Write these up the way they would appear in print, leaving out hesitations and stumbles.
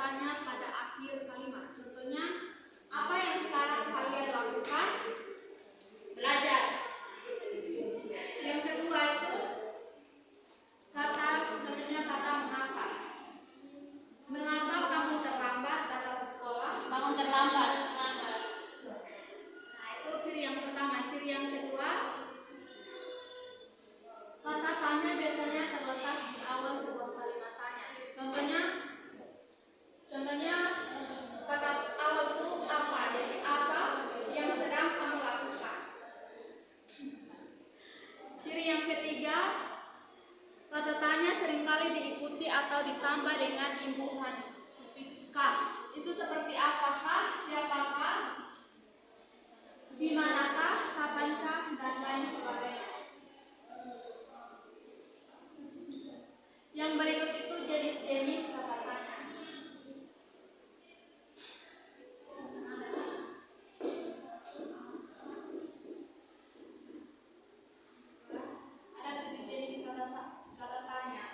tanya pada akhir kalimat. Contohnya, apa yang sekarang kalian lakukan? Belajar. Yang kedua itu contohnya kata mengapa. Mengapa kamu terlambat datang ke sekolah? Bangun terlambat. Nah, itu ciri yang pertama. Ciri yang kedua, kata tanya biasanya terletak di awal sebuah kalimat tanya. Contohnya kata awal itu apa? Jadi apa yang sedang kamu lakukan? Ciri yang ketiga, kata tanya seringkali diikuti atau ditambah dengan imbuhan sufiks ka. Itu seperti apakah, siapakah, di manakah, kapankah, dan lain sebagainya. Yang berikut itu jenis-jenis kata tanya. Ada 7 jenis kata tanya.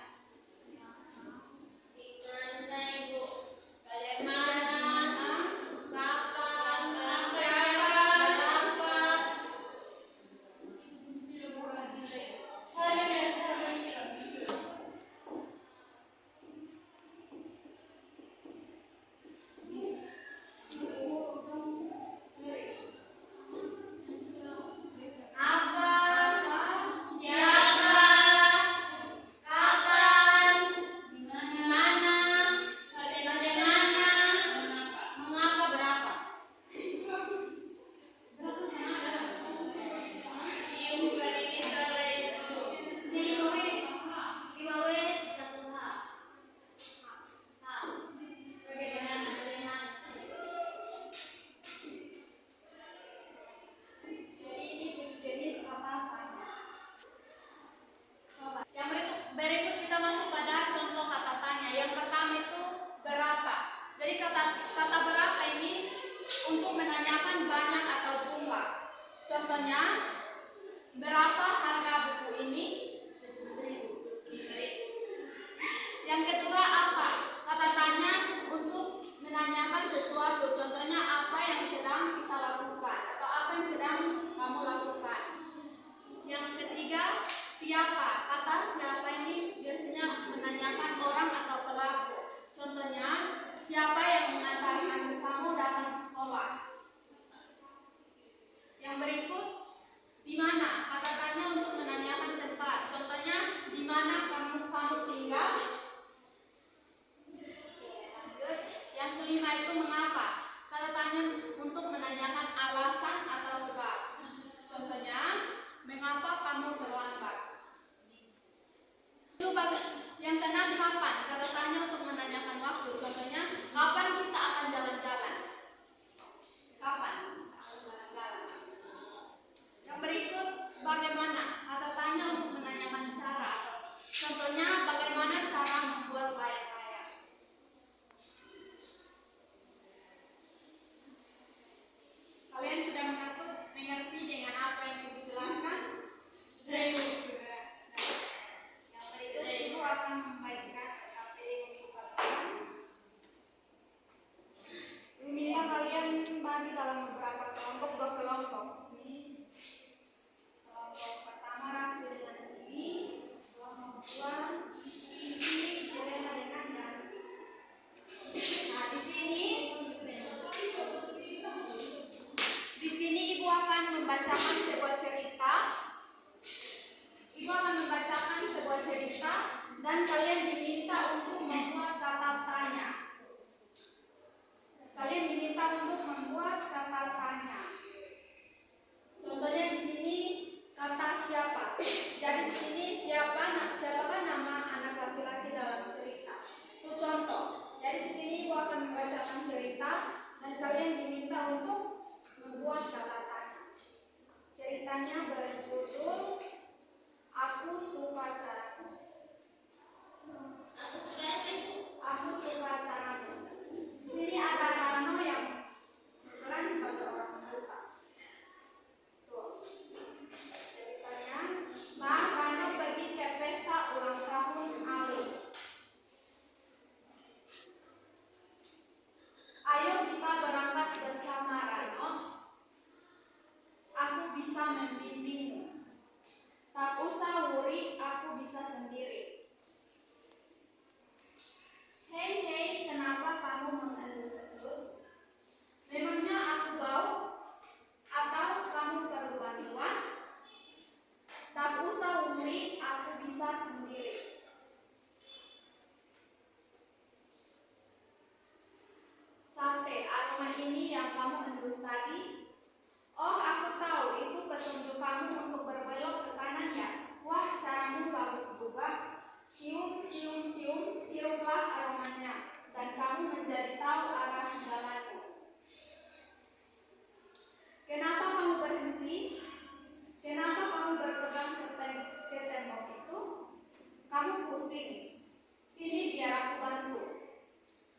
Berikut kita masuk pada contoh kata tanya. Yang pertama itu berapa. Jadi kata berapa ini untuk menanyakan banyak atau jumlah. Contohnya, berapa harga buku ini? 1.000. Yang kedua apa? Kata tanya untuk menanyakan sesuatu. Contohnya apa yang sedang kita lakukan atau apa yang sedang kamu lakukan. Yang ketiga, siapa? Kata siapa ini biasanya menanyakan orang atau pelaku. Contohnya, siapa yang mengantarkan kamu datang ke sekolah? Yang berikut, di mana? Kata tanya untuk menanyakan tempat. Contohnya, di mana kamu tinggal? Yang kelima itu mengapa? Kata tanya untuk menanyakan alasan atau sebab. Contohnya, mengapa kamu terlambat? Yang keenam, kapan? Kata tanya untuk menanyakan waktu. Contohnya, kapan kita akan jalan-jalan? Kapan kita harus jalan-jalan? Yang berikut, bagaimana? Kata tanya untuk menanyakan cara. Contohnya, bagaimana cara membuat layang-layang? Kalian sudah mengerti dengan apa yang Ibu jelaskan? Yang berikut Ibu akan membagikan aroma ini yang kamu endus tadi? Oh, aku tahu itu petunjuk kamu untuk berbelok ke kanan ya. Wah, caramu bagus juga. Cium, cium, cium, hiruplah aromanya, dan kamu menjadi tahu arah jalanmu. Kenapa kamu berhenti? Kenapa kamu berpegang ke tembok itu? Kamu pusing. Sini biar aku bantu.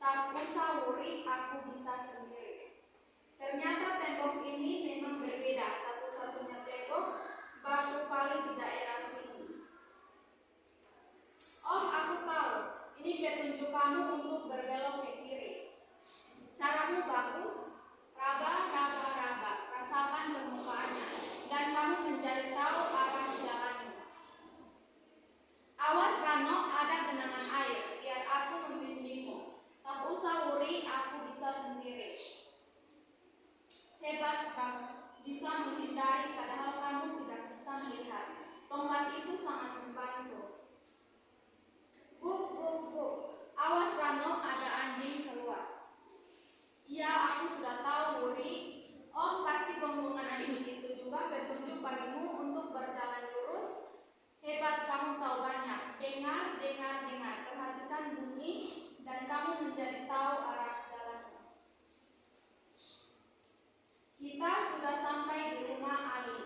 Tak usah worry, aku bisa sendiri. Ternyata tembok ini memang berbeda, satu-satunya tembok batu kali di daerah sini. Oh, aku tahu. Ini petunjuk kamu untuk berbelok ke kiri. Caramu bagus. Raba, raba, raba. Rasakan permukaannya, dan kamu menjadi tahu arah jalanmu. Awas Rano, ada genangan air. Biar aku membimbingmu. Tak usah worry, aku bisa sendiri. Hebat kamu, bisa menghindari padahal kamu tidak bisa melihat. Tongkat itu sangat membantu. Guk, guk, guk. Awas Rano, ada anjing keluar. Iya, aku sudah tahu, Wuri. Oh, pasti gonggongan anjing itu juga petunjuk bagimu untuk berjalan lurus. Hebat, kamu tahu banyak. Dengar, dengar, dengar. Perhatikan bunyi, dan kamu menjadi tahu arah jalanmu. Kita sudah sampai di rumah Ali.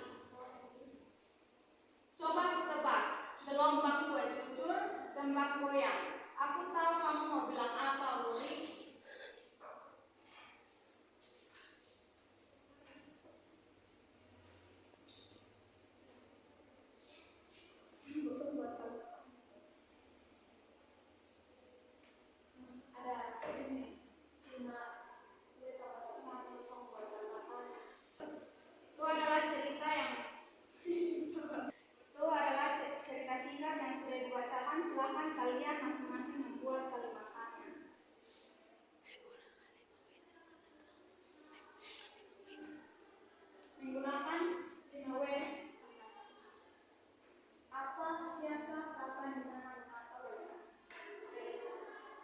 Coba aku tebak. Gelombang kue cucur, kembang goyang. Aku tahu kamu mau bilang apa, Wuri. Silakan kalian masing-masing membuat kalimatnya. Menggunakan 5W. Apa, siapa, kapan, di mana, atau bagaimana.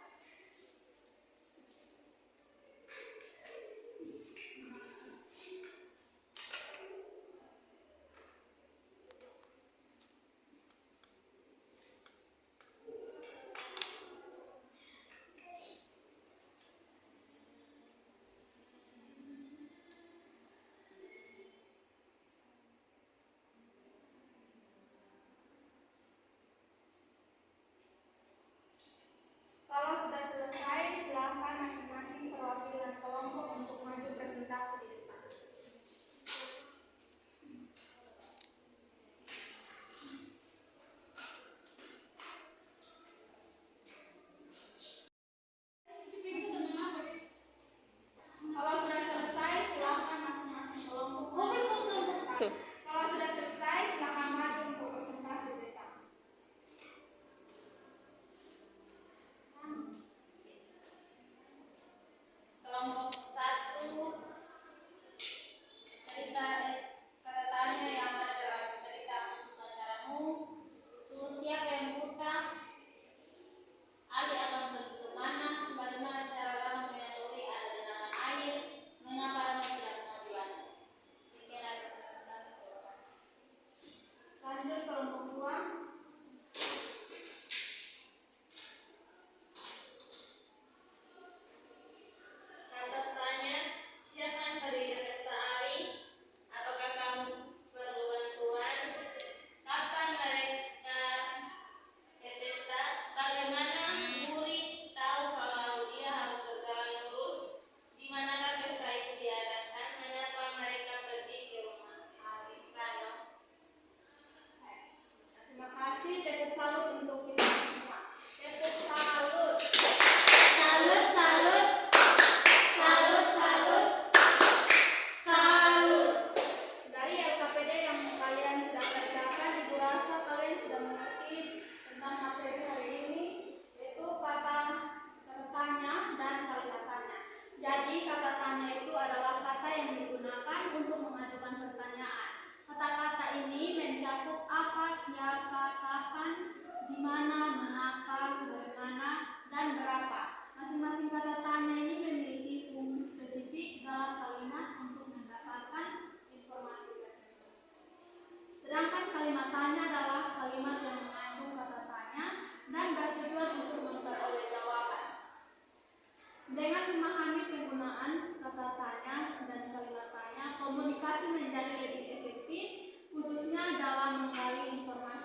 Kalau sudah selesai, silakan masing-masing perwakilan kelompok untuk maju presentasi di depan. Kalau sudah selesai, silakan masing-masing kelompok maju presentasi. Kalau sudah selesai, silakan maju untuk presentasi di depan. Kelompok 1, cerita kata tanya yang ada dalam cerita aku suka caramu. Tuh, siapa yang buta? Ali akan pergi ke mana? Bagaimana cara Rano mengetahui ada genangan air? Mengapa Rano tidak mau dibantu? Sekian dari pertanyaan. Terima kasih. Lanjut kelompok 2. Kata tanya, siapa yang pergi ke pesta Ali? Apakah kamu perlu bantuan? Kapan mereka ke pesta? Bagaimana Wuri tahu kalau dia harus berjalan lurus? Di manakah pesta itu diadakan? Mengapa mereka pergi ke rumah Ali? Rano. Terima kasih. Tepuk salut untuk kita semua. Tepuk salut. Salut, salut, salut, salut, salut. Dari LKPD yang kalian sudah kerjakan, Ibu rasa kalian sudah mengerti tentang materi hari ini, yaitu kata tanya dan kalimat tanya. Jadi kata tanya itu adalah kata yang digunakan untuk mengajukan pertanyaan. Kata-kata ini mencakup apa, siapa, kapan, di mana, manakah, bagaimana, dan berapa. Masing-masing kata tanya ini memiliki fungsi spesifik Dengan memahami penggunaan kata tanya dan kalimat tanya, komunikasi menjadi lebih efektif, khususnya dalam menggali informasi